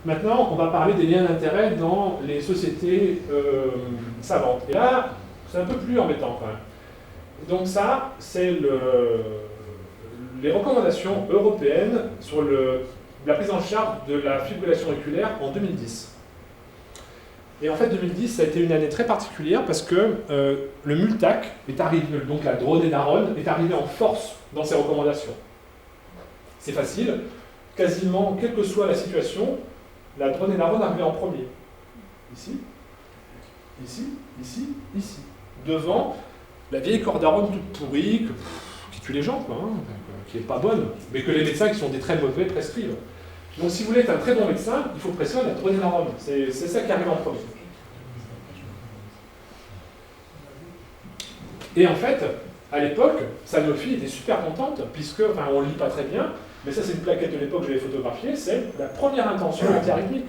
Maintenant, on va parler des liens d'intérêt dans les sociétés savantes. Et là, c'est un peu plus embêtant quand même. Donc ça, c'est les recommandations européennes sur la prise en charge de la fibrillation auriculaire en 2010. Et en fait, 2010, ça a été une année très particulière parce que le Multac est arrivé, donc la dronédarone, est arrivé en force dans ses recommandations. C'est facile, quasiment, quelle que soit la situation, la dronédarone arrivait en premier. Ici, ici, ici, ici. Devant la vieille cordarone toute pourrie, qui tue les gens, quoi, hein, qui n'est pas bonne, mais que les médecins qui sont des très mauvais prescrivent. Donc si vous voulez être un très bon médecin, il faut prescrire la dronédarone. C'est ça qui arrive en premier. Et en fait, à l'époque, Sanofi était super contente, puisque, enfin on ne le lit pas très bien, mais ça c'est une plaquette de l'époque que j'avais photographiée, c'est la première intention antiarythmique.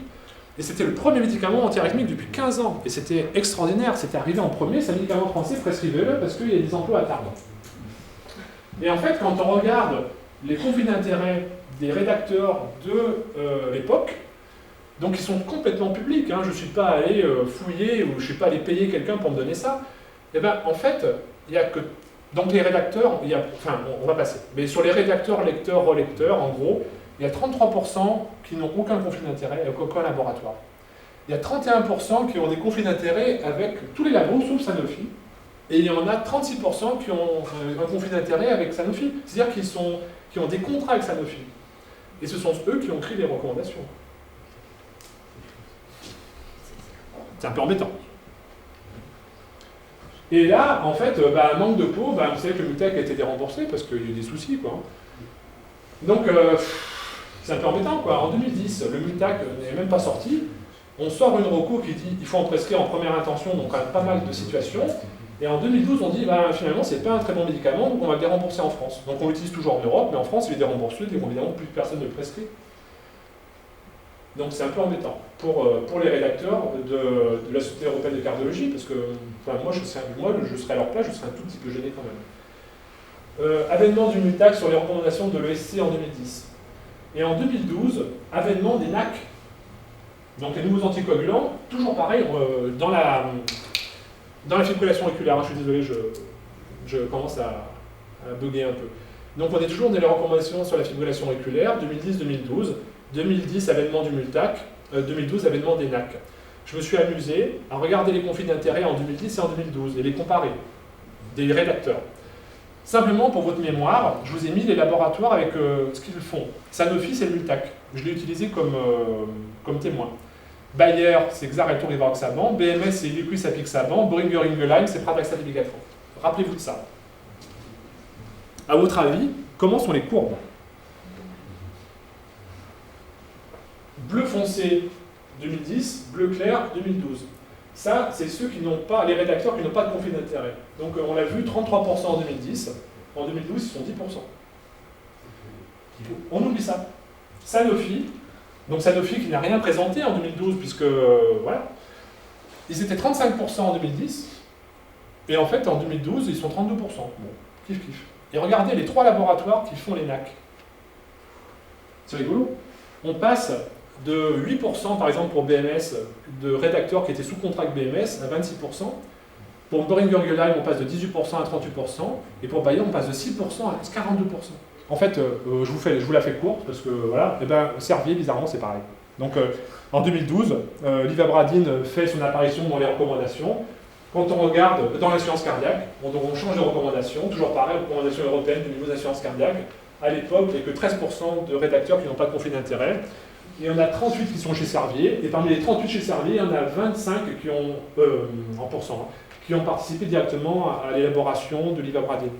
Et c'était le premier médicament antiarythmique depuis 15 ans. Et c'était extraordinaire, c'était arrivé en premier, c'est un médicament français, prescrivez-le, parce qu'il y a des emplois à Tarbes. Et en fait, quand on regarde les conflits d'intérêts des rédacteurs de l'époque, donc ils sont complètement publics, hein, je ne suis pas allé fouiller ou je ne suis pas allé payer quelqu'un pour me donner ça, et bien en fait, il n'y a que... Donc les rédacteurs, enfin on va passer, mais sur les rédacteurs, lecteurs, relecteurs, en gros, il y a 33% qui n'ont aucun conflit d'intérêt avec aucun laboratoire. Il y a 31% qui ont des conflits d'intérêt avec tous les labos sauf Sanofi. Et il y en a 36% qui ont un conflit d'intérêt avec Sanofi. C'est-à-dire qui ont des contrats avec Sanofi. Et ce sont eux qui ont écrit les recommandations. C'est un peu embêtant. Et là, en fait, manque de peau, vous savez que le Multac a été déremboursé parce qu'il y a eu des soucis, quoi. Donc, c'est un peu embêtant, quoi. En 2010, le Multac n'est même pas sorti. On sort une reco qui dit qu'il faut en prescrire en première intention, donc à pas mal de situations. Et en 2012, on dit finalement, c'est pas un très bon médicament, donc on va le dérembourser en France. Donc on l'utilise toujours en Europe, mais en France, il est déremboursé, donc évidemment, plus personne ne le prescrit. Donc c'est un peu embêtant pour les rédacteurs de la Société européenne de cardiologie, parce que moi, je serais à leur place, je serais un tout petit peu gêné quand même. Avènement du Multac sur les recommandations de l'ESC en 2010. Et en 2012, avènement des NAC. Donc les nouveaux anticoagulants, toujours pareil, dans la fibrillation auriculaire. Je suis désolé, je commence à bugger un peu. Donc on est toujours dans les recommandations sur la fibrillation auriculaire, 2010-2012. 2010, avènement du Multac, 2012, avènement des NAC. Je me suis amusé à regarder les conflits d'intérêts en 2010 et en 2012 et les comparer, des rédacteurs. Simplement, pour votre mémoire, je vous ai mis les laboratoires avec ce qu'ils font. Sanofi, c'est le Multac. Je l'ai utilisé comme témoin. Bayer, c'est Xarelto rivaroxaban. BMS, c'est Eliquis apixaban. Boehringer Ingelheim, c'est Pradaxa dabigatran. Rappelez-vous de ça. À votre avis, comment sont les courbes? Bleu foncé 2010, bleu clair 2012. Ça, c'est ceux qui n'ont pas, les rédacteurs qui n'ont pas de conflit d'intérêt. Donc on l'a vu, 33% en 2010, en 2012, ils sont 10%. On oublie ça. Sanofi, donc Sanofi qui n'a rien présenté en 2012, puisque, voilà, ils étaient 35% en 2010, et en fait, en 2012, ils sont 32%. Bon, kiff. Et regardez les 3 laboratoires qui font les NAC. C'est rigolo. On passe de 8% par exemple pour BMS, de rédacteurs qui étaient sous contrat avec BMS, à 26%. Pour Boehringer Ingelheim, on passe de 18% à 38%. Et pour Bayer, on passe de 6% à 42%. En fait, je vous la fais courte, parce que voilà, et Servier, bizarrement, c'est pareil. Donc en 2012, l'ivabradine fait son apparition dans les recommandations. Quand on regarde dans l'assurance cardiaque, on change de recommandation, toujours pareil, recommandation européenne du niveau d'assurance cardiaque. À l'époque, il n'y a que 13% de rédacteurs qui n'ont pas de conflit d'intérêt. Il y en a 38 qui sont chez Servier, et parmi les 38 chez Servier, il y en a 25 qui ont, en pourcent, qui ont participé directement à l'élaboration de l'ivabradine.